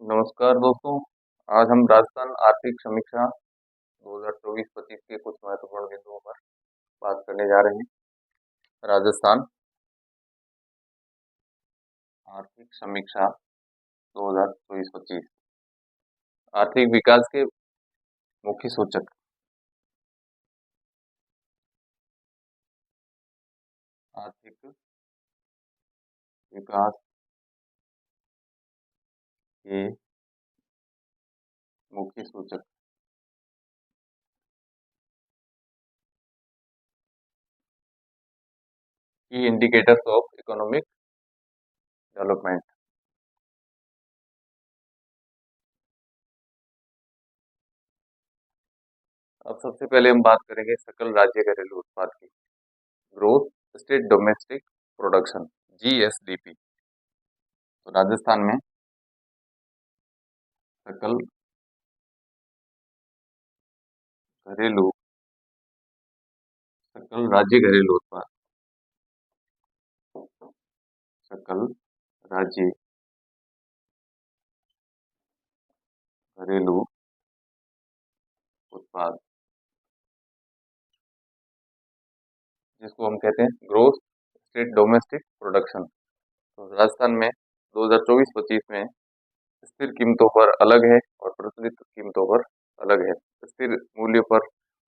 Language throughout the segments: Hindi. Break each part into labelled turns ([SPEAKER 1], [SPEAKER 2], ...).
[SPEAKER 1] नमस्कार दोस्तों। आज हम राजस्थान आर्थिक समीक्षा 2024-25 के कुछ महत्वपूर्ण बिंदुओं पर बात करने जा रहे हैं। राजस्थान आर्थिक समीक्षा 2024-25 आर्थिक विकास के मुख्य सूचक। आर्थिक विकास के मुख्य सूचक। की इंडिकेटर्स ऑफ इकोनॉमिक डेवलपमेंट। अब सबसे पहले हम बात करेंगे सकल राज्य घरेलू उत्पाद की, growth state domestic production, GSDP। तो राजस्थान में सकल घरेलू सकल राज्य घरेलू उत्पाद, सकल राज्य घरेलू उत्पाद, जिसको हम कहते हैं ग्रोथ स्टेट डोमेस्टिक प्रोडक्शन। तो राजस्थान में 2024-25 में स्थिर कीमतों पर अलग है और प्रचलित कीमतों पर अलग है। स्थिर मूल्य पर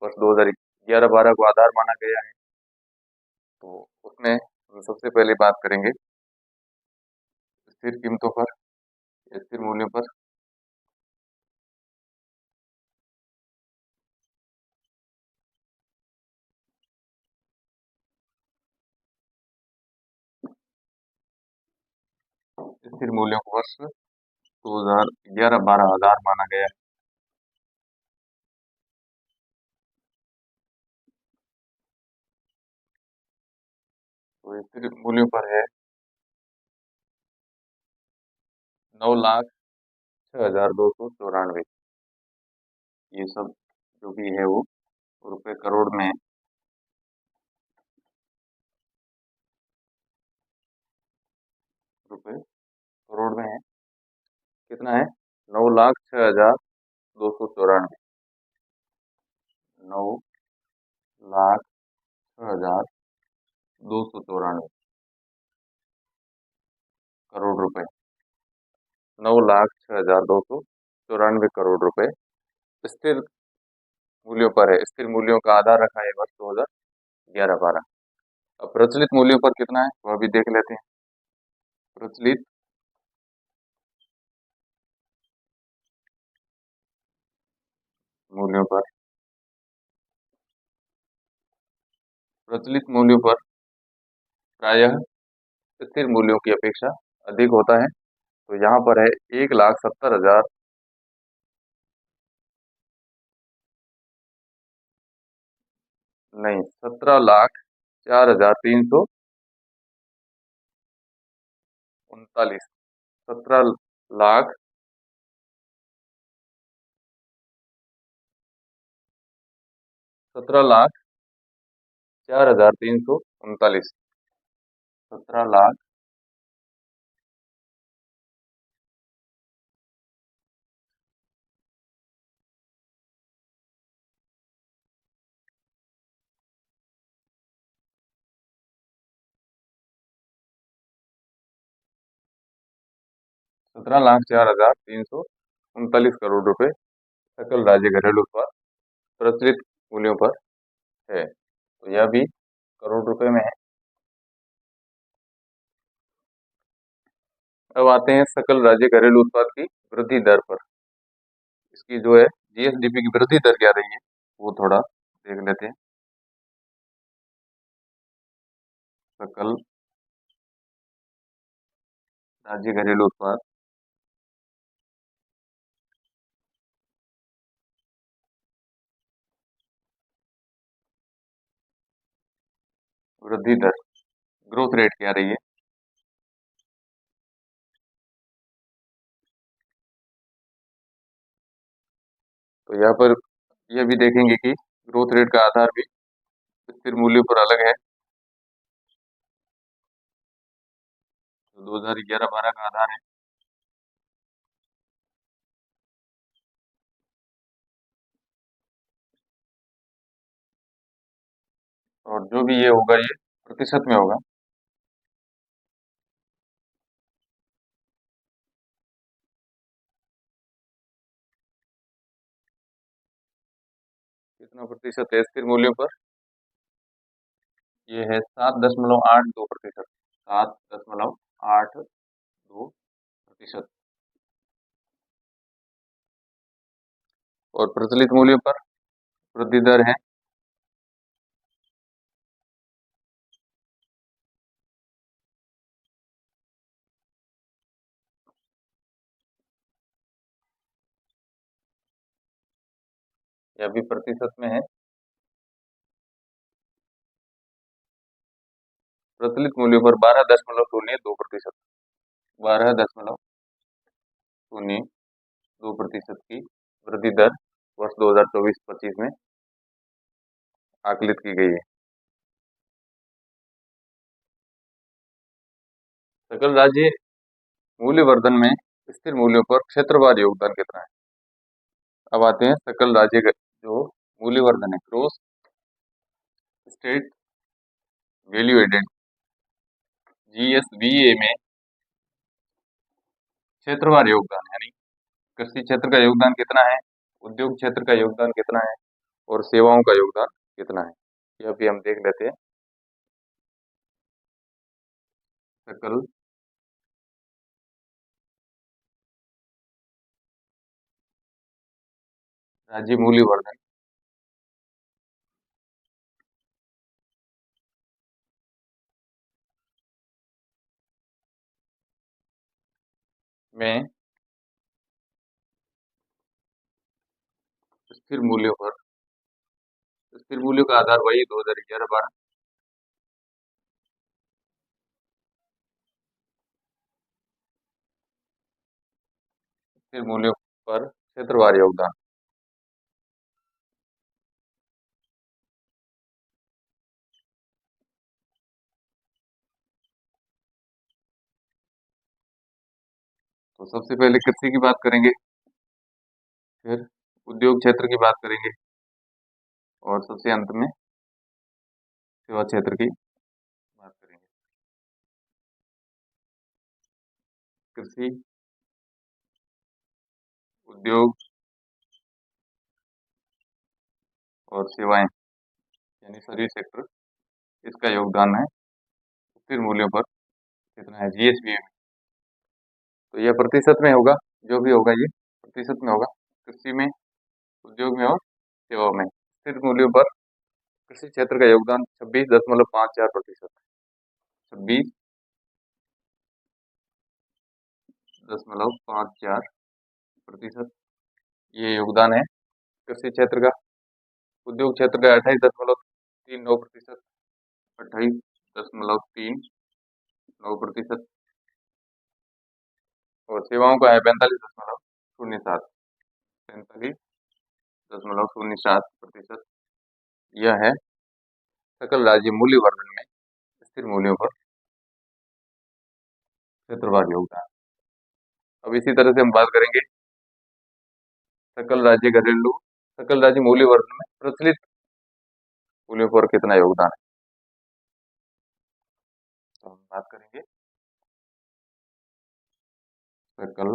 [SPEAKER 1] वर्ष 2011-12 को आधार माना गया है। तो उसमें हम सबसे पहले बात करेंगे स्थिर कीमतों पर, स्थिर मूल्यों पर। स्थिर मूल्यों को वर्ष 2011-12 आधार माना गया है। तो स्थिर मूल्यों पर है 9,06,294। ये सब जो भी है वो रुपए करोड़ में, रुपए करोड़ में है। कितना है? 9,06,294। 9,06,294 करोड़ रुपए। 9,06,294 रुपए स्थिर मूल्यों पर है। स्थिर मूल्यों का आधार रखा है वर्ष 2011-12। अब प्रचलित मूल्यों पर कितना है वह भी देख लेते हैं। प्रचलित मूल्यों पर, प्रचलित मूल्यों पर प्रायः स्थिर मूल्यों की अपेक्षा अधिक होता है। तो यहाँ पर है 1,70,000, नहीं, 17,04,339। 17 लाख 17,04,339। 17 लाख 17,04,339 रुपए सकल राज्य घरेलू उत्पाद प्रचलित मूल्यों पर है। तो यह भी करोड़ रुपए में है। अब आते हैं सकल राज्य घरेलू उत्पाद की वृद्धि दर पर। इसकी जो है GSDP की वृद्धि दर क्या रही है वो थोड़ा देख लेते हैं। सकल राज्य घरेलू उत्पाद वृद्धि दर, ग्रोथ रेट क्या रही है। तो यहाँ पर यह भी देखेंगे कि ग्रोथ रेट का आधार भी स्थिर मूल्यों पर अलग है। तो 2011-12 का आधार है और जो भी ये होगा ये प्रतिशत में होगा। कितना प्रतिशत है स्थिर मूल्यों पर? ये है 7.82%। 7.82%। और प्रचलित मूल्यों पर वृद्धि दर है। यह भी प्रतिशत में है। प्रचलित मूल्यों पर 12.02%। 12.02% की वृद्धि दर वर्ष 2024-25 में आकलित की गई है। सकल राज्य मूल्यवर्धन में स्थिर मूल्यों पर क्षेत्रवार योगदान कितना है? अब आते हैं सकल राज्य का जो मूल्यवर्धन है, gross state value added, GSVA में क्षेत्रवार योगदान यानी कृषि क्षेत्र का योगदान कितना है, उद्योग क्षेत्र का योगदान कितना है और सेवाओं का योगदान कितना है, यह भी हम देख लेते हैं। सकल राज्य मूल्यवर्धन में स्थिर मूल्यों पर, स्थिर मूल्यों का आधार वही 2011-12 स्थिर मूल्यों पर क्षेत्रवार योगदान। तो सबसे पहले कृषि की बात करेंगे, फिर उद्योग क्षेत्र की बात करेंगे और सबसे अंत में सेवा क्षेत्र की बात करेंगे। कृषि, उद्योग और सेवाएं यानी सर्विस सेक्टर, इसका योगदान है स्थिर मूल्यों पर कितना है, GSV में। तो यह प्रतिशत में होगा, जो भी होगा ये प्रतिशत में होगा, कृषि में, उद्योग में और सेवाओं में। स्थिर मूल्यों पर कृषि क्षेत्र का योगदान 26.54%। 26.54% ये योगदान है कृषि क्षेत्र का। उद्योग क्षेत्र का 28.39%। 28.39%। और सेवाओं का है 45.07। 45.07%। यह है सकल राज्य मूल्यवर्धन में स्थिर मूल्यों पर क्षेत्रवार योगदान। अब इसी तरह से हम बात करेंगे सकल राज्य घरेलू, सकल राज्य मूल्यवर्धन में प्रचलित मूल्यों पर कितना योगदान है। तो हम बात करेंगे सकल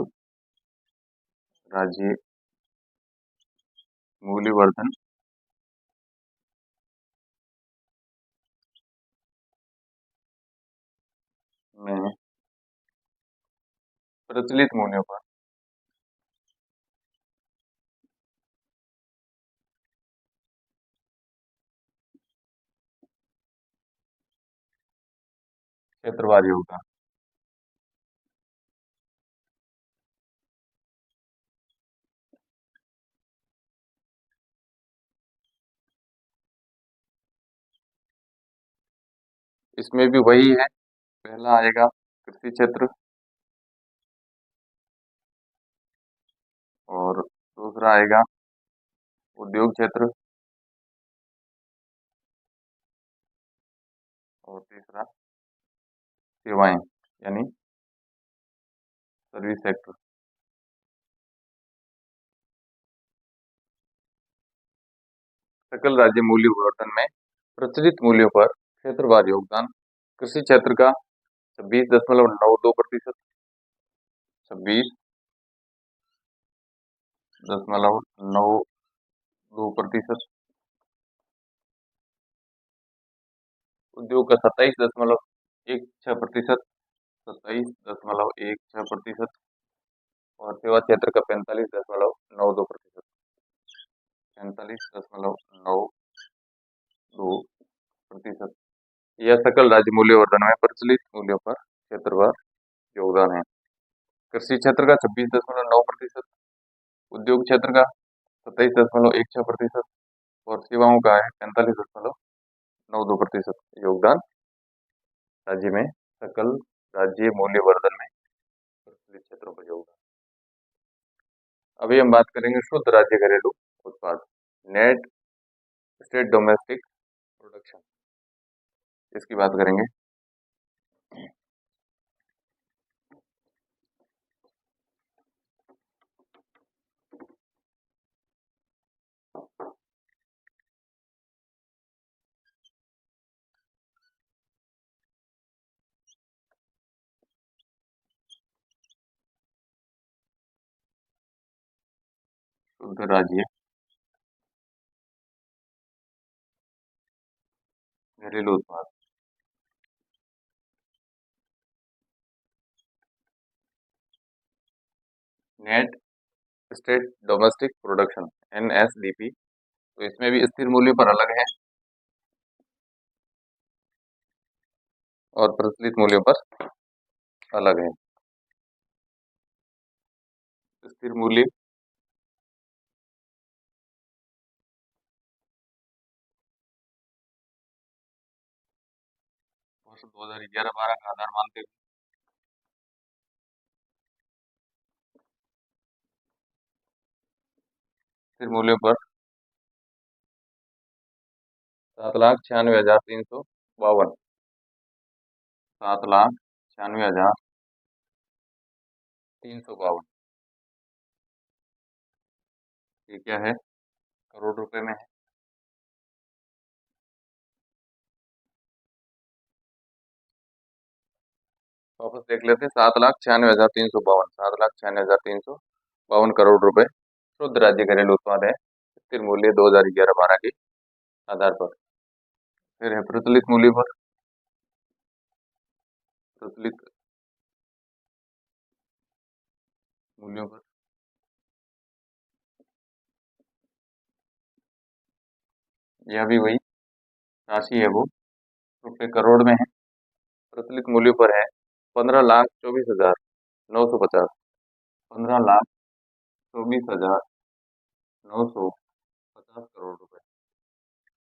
[SPEAKER 1] राज्य मूल्यवर्धन में प्रचलित मूल्यों पर क्षेत्रवार योगदान। इसमें भी वही है, पहला आएगा कृषि क्षेत्र और दूसरा आएगा उद्योग क्षेत्र और तीसरा सेवाएं यानी सर्विस सेक्टर। सकल राज्य मूल्यवर्धन में प्रचलित मूल्यों पर क्षेत्रवार योगदान। कृषि क्षेत्र का 26.92%, 26.92%। उद्योग का 27.16%, 27.16%। और सेवा क्षेत्र का 45.92%, 45.92%। यह सकल राज्य मूल्यवर्धन में प्रचलित मूल्यों पर क्षेत्रवार योगदान है। कृषि क्षेत्र का 26.9%, उद्योग क्षेत्र का 27.16% और सेवाओं का है 45.92% योगदान राज्य में सकल राज्य मूल्यवर्धन में प्रचलित क्षेत्रों पर योगदान। अभी हम बात करेंगे शुद्ध राज्य घरेलू उत्पाद, नेट स्टेट डोमेस्टिक प्रोडक्शन, इसकी बात करेंगे। शुद्ध राज्य घरेलू उत्पाद, net state domestic production, NSDP। तो इसमें भी स्थिर मूल्य पर अलग है और प्रचलित मूल्यों पर अलग है। स्थिर मूल्य वर्ष 2011-12 का आधार मानते हुए स्थिर मूल्यों पर 7,96,352, 7,96,352। ये क्या है? करोड़ रुपए में है। वापस देख लेते हैं। 7,96,352, 7,96,352 करोड़ रुपए शुद्ध राज्य घरेलू उत्पाद है, स्थिर मूल्य 2011-12 के आधार पर। फिर है प्रचलित मूल्य पर, प्रचलित मूल्यों पर यह भी वही राशि है, वो रुपए करोड़ में है। प्रचलित मूल्य पर है 15,24,950, 15,24,950 करोड़ रुपए।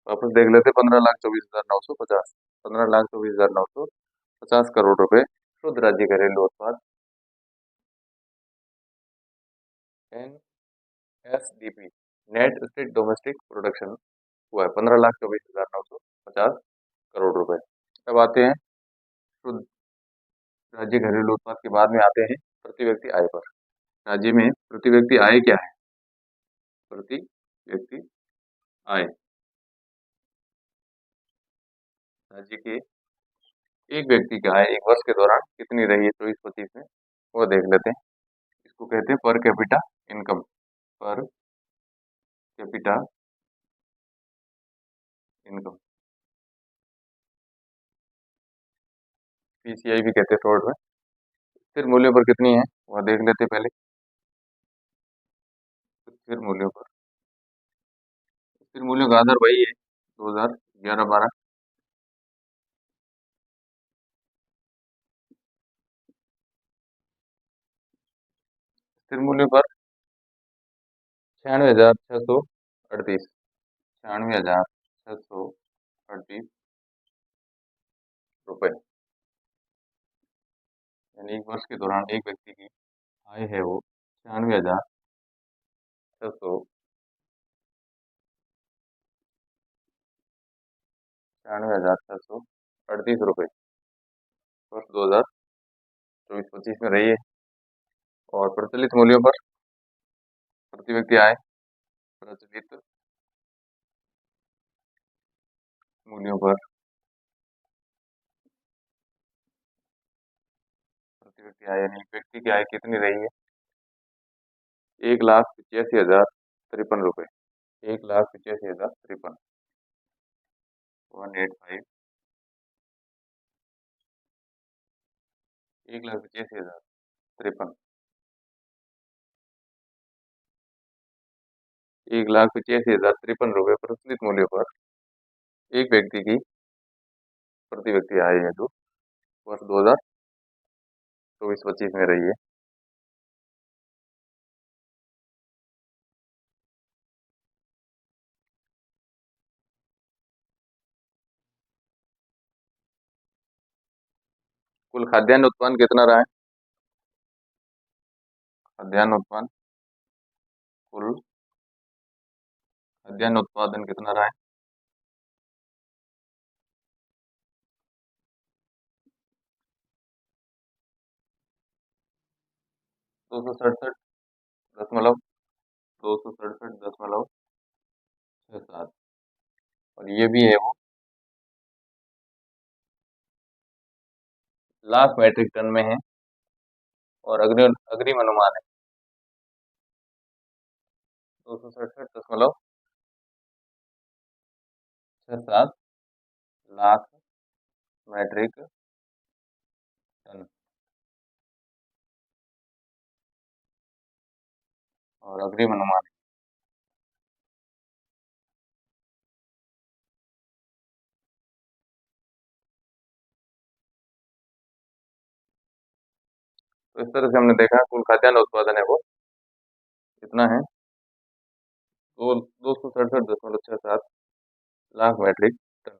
[SPEAKER 1] वापस देख लेते 15,24,950, 15,24,950 करोड़ रुपए शुद्ध राज्य घरेलू उत्पाद NSDP, net state domestic production हुआ है 15,24,950 करोड़ रुपए। अब आते हैं शुद्ध राज्य घरेलू उत्पाद के बाद में आते हैं प्रति व्यक्ति आय पर। राज्य में प्रति व्यक्ति आय क्या है? प्रति व्यक्ति आय राज्य के एक व्यक्ति का आय एक वर्ष के दौरान कितनी रही है 24-25 में, वो देख लेते हैं। इसको कहते हैं per capita income, per capita income, PCI भी कहते हैं शॉर्ट में। स्थिर मूल्यों पर कितनी है वह देख लेते पहले। स्थिर मूल्यों पर, स्थिर मूल्यों का आधार वही है 2011-12। स्थिर मूल्यों पर 96,638, 96,638 रुपए, यानी एक वर्ष के दौरान एक व्यक्ति की आय है वो 96,600 96,638 रुपए वर्ष 2024-25 में रही है। और प्रचलित मूल्यों पर प्रति व्यक्ति आय, प्रचलित मूल्यों पर प्रति व्यक्ति आय, यानी व्यक्ति की आय कितनी रही है? 1,85,053 रुपये। 1,85,053, 185, 1,85,053, 1,85,053 रुपये प्रचलित मूल्य पर एक व्यक्ति की प्रति व्यक्ति आय है जो वर्ष 2024-25 में रही है। कुल खाद्यान्न उत्पादन कितना रहा है? खाद्यान्न उत्पादन, कुल खाद्यान्न उत्पादन कितना रहा है? 267 दशमलव और ये भी है वो लाख मीट्रिक टन में है, और अग्रिम अनुमान है 267,67 लाख मीट्रिक टन, और अग्रिम अनुमान है। तो इस तरह से हमने देखा कुल खाद्यान्न उत्पादन है वो कितना है, 267,67 लाख मीट्रिक टन।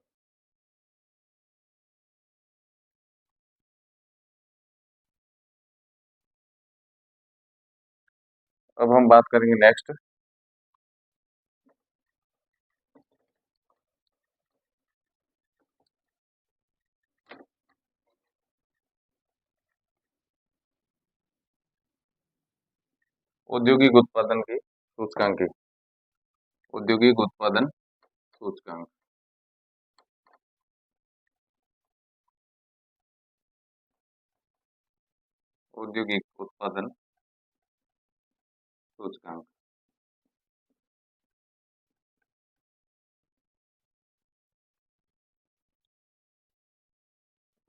[SPEAKER 1] अब हम बात करेंगे नेक्स्ट, औद्योगिक उत्पादन की सूचकांक की। औद्योगिक उत्पादन सूचकांक, औद्योगिक उत्पादन सूचकांक।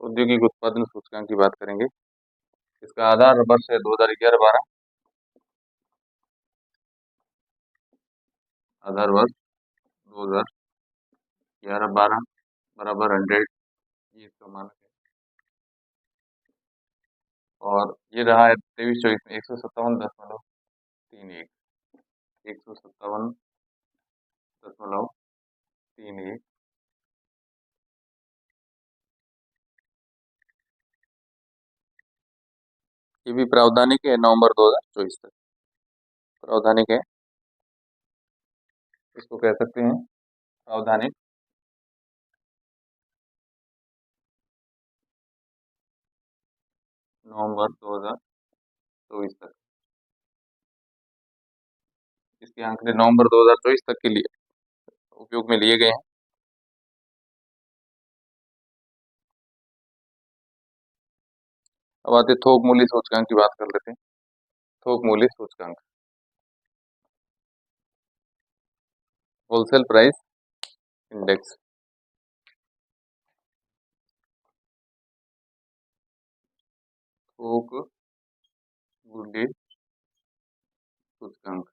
[SPEAKER 1] औद्योगिक उत्पादन सूचकांक की बात करेंगे। इसका आधार वर्ष है 2011-12। आधार वर्ष 2011-12 बराबर 100, ये इसका मानक है। और ये रहा है 23-24 में 157.31, 157.31। ये भी प्रावधानिक है, नवंबर 2024 तक प्रावधानिक है, इसको कह सकते हैं प्रावधानिक। नवंबर 2024 तक इसके आंकड़े नवंबर 2024 तक के लिए उपयोग में लिए गए हैं। अब आते थोक मूल्य सूचकांक की बात कर लेते हैं। थोक मूल्य सूचकांक, होलसेल प्राइस इंडेक्स, थोक मूल्य सूचकांक,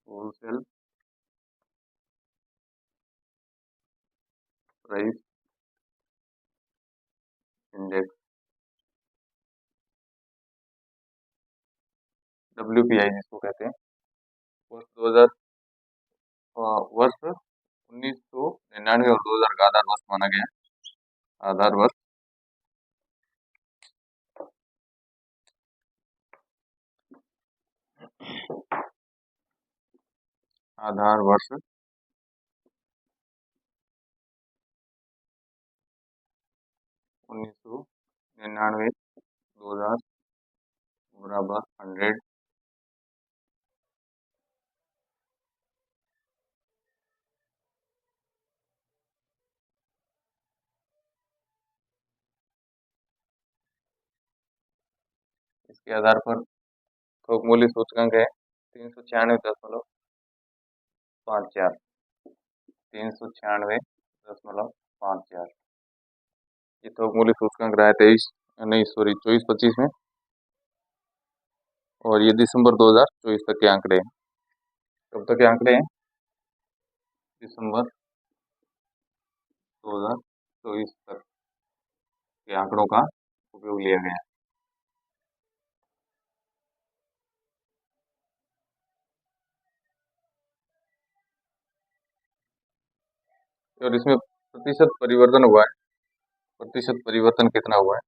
[SPEAKER 1] होलसेल प्राइस इंडेक्स, WPI जिसको कहते हैं। वर्ष 2000 वर्ष 1999 और 2000 का आधार वर्ष माना गया है। आधार वर्ष आधार वर्ष 1999, 2000, बराबर 100। इसके आधार पर थोक मूल्य सूचकांक है 396.54। 396.54 ये थोक मूल्य सूचकांक रहा है 24-25 में। और ये दिसंबर 2024 तक के आंकड़े हैं। कब तक के आंकड़े हैं? दिसंबर 2024 तक के आंकड़ों का उपयोग लिया गया है। और इसमें प्रतिशत परिवर्तन हुआ है। प्रतिशत परिवर्तन कितना हुआ है?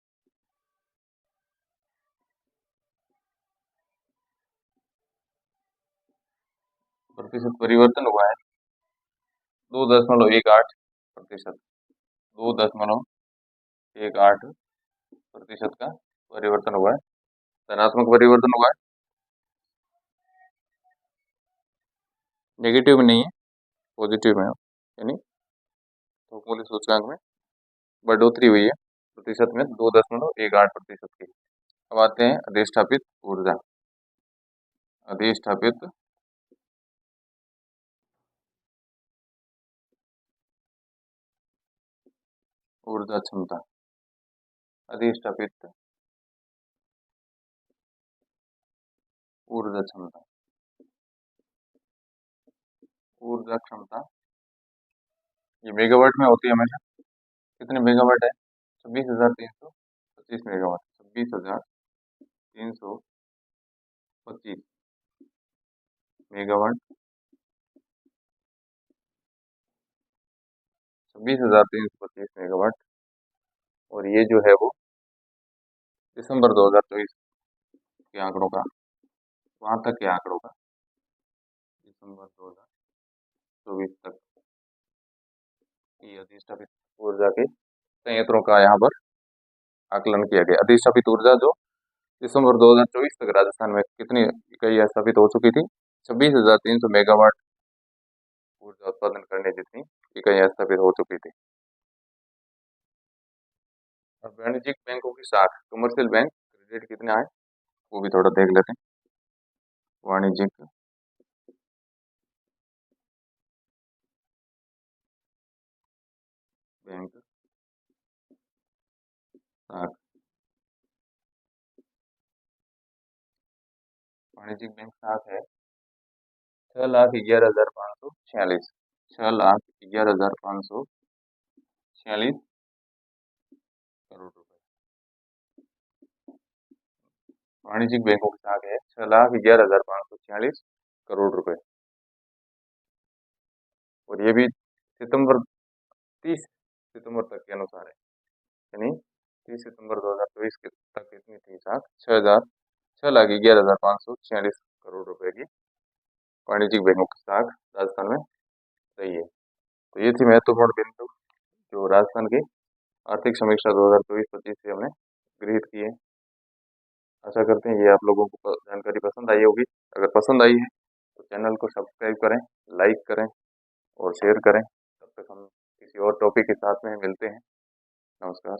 [SPEAKER 1] प्रतिशत परिवर्तन हुआ है 2.18%। 2.18% का परिवर्तन हुआ है। धनात्मक परिवर्तन हुआ है, नेगेटिव में नहीं है, पॉजिटिव में है। यानी थोक मूल्य सूचकांक में बढ़ोतरी हुई है प्रतिशत में 2.18% की। अब आते हैं अधिष्ठापित ऊर्जा। अधिष्ठापित ऊर्जा क्षमता। अधिष्ठापित ऊर्जा क्षमता। ऊर्जा क्षमता ये मेगावाट में होती है हमेशा। कितने मेगावाट है? 26,325 मेगावाट। 26,325 मेगावाट। 26,325 मेगावाट। और ये जो है वो दिसंबर 2024 के आंकड़ों का, वहां तक के आंकड़ों का, दिसंबर 2024 तक की अधिष्ठापित ऊर्जा के संयंत्रों का यहाँ पर आकलन किया गया। अधिष्ठापित ऊर्जा जो दिसंबर 2024 तक राजस्थान में कितनी इकाई स्थापित हो चुकी थी? 26,300 मेगावाट ऊर्जा उत्पादन करने जितनी इकाइयां स्थापित हो चुकी थी। अब वाणिज्यिक बैंकों की साख, कमर्शियल बैंक क्रेडिट कितना है वो भी थोड़ा देख लेते हैं। वाणिज्यिक बैंक साख। वाणिज्यिक बैंक साख है 6,11,546। 6,11,546 करोड़ रुपए। वाणिज्यिक बैंकों की साख है 6,11,546 करोड़ रुपए। और ये भी सितंबर 30 सितंबर तक के अनुसार है। यानी 30 सितंबर 2024 के तक कितनी थी साख? 6,11,546 करोड़ रुपए की वाणिज्यिक बैंकों की साख राजस्थान में रही है। तो ये थी महत्वपूर्ण बिंदु जो राजस्थान की आर्थिक समीक्षा 2024-25 से हमने गृहीत की है। आशा करते हैं ये आप लोगों को जानकारी पसंद आई होगी। अगर पसंद आई है तो चैनल को सब्सक्राइब करें, लाइक करें और शेयर करें। तब तक हम किसी और टॉपिक के साथ में मिलते हैं। नमस्कार।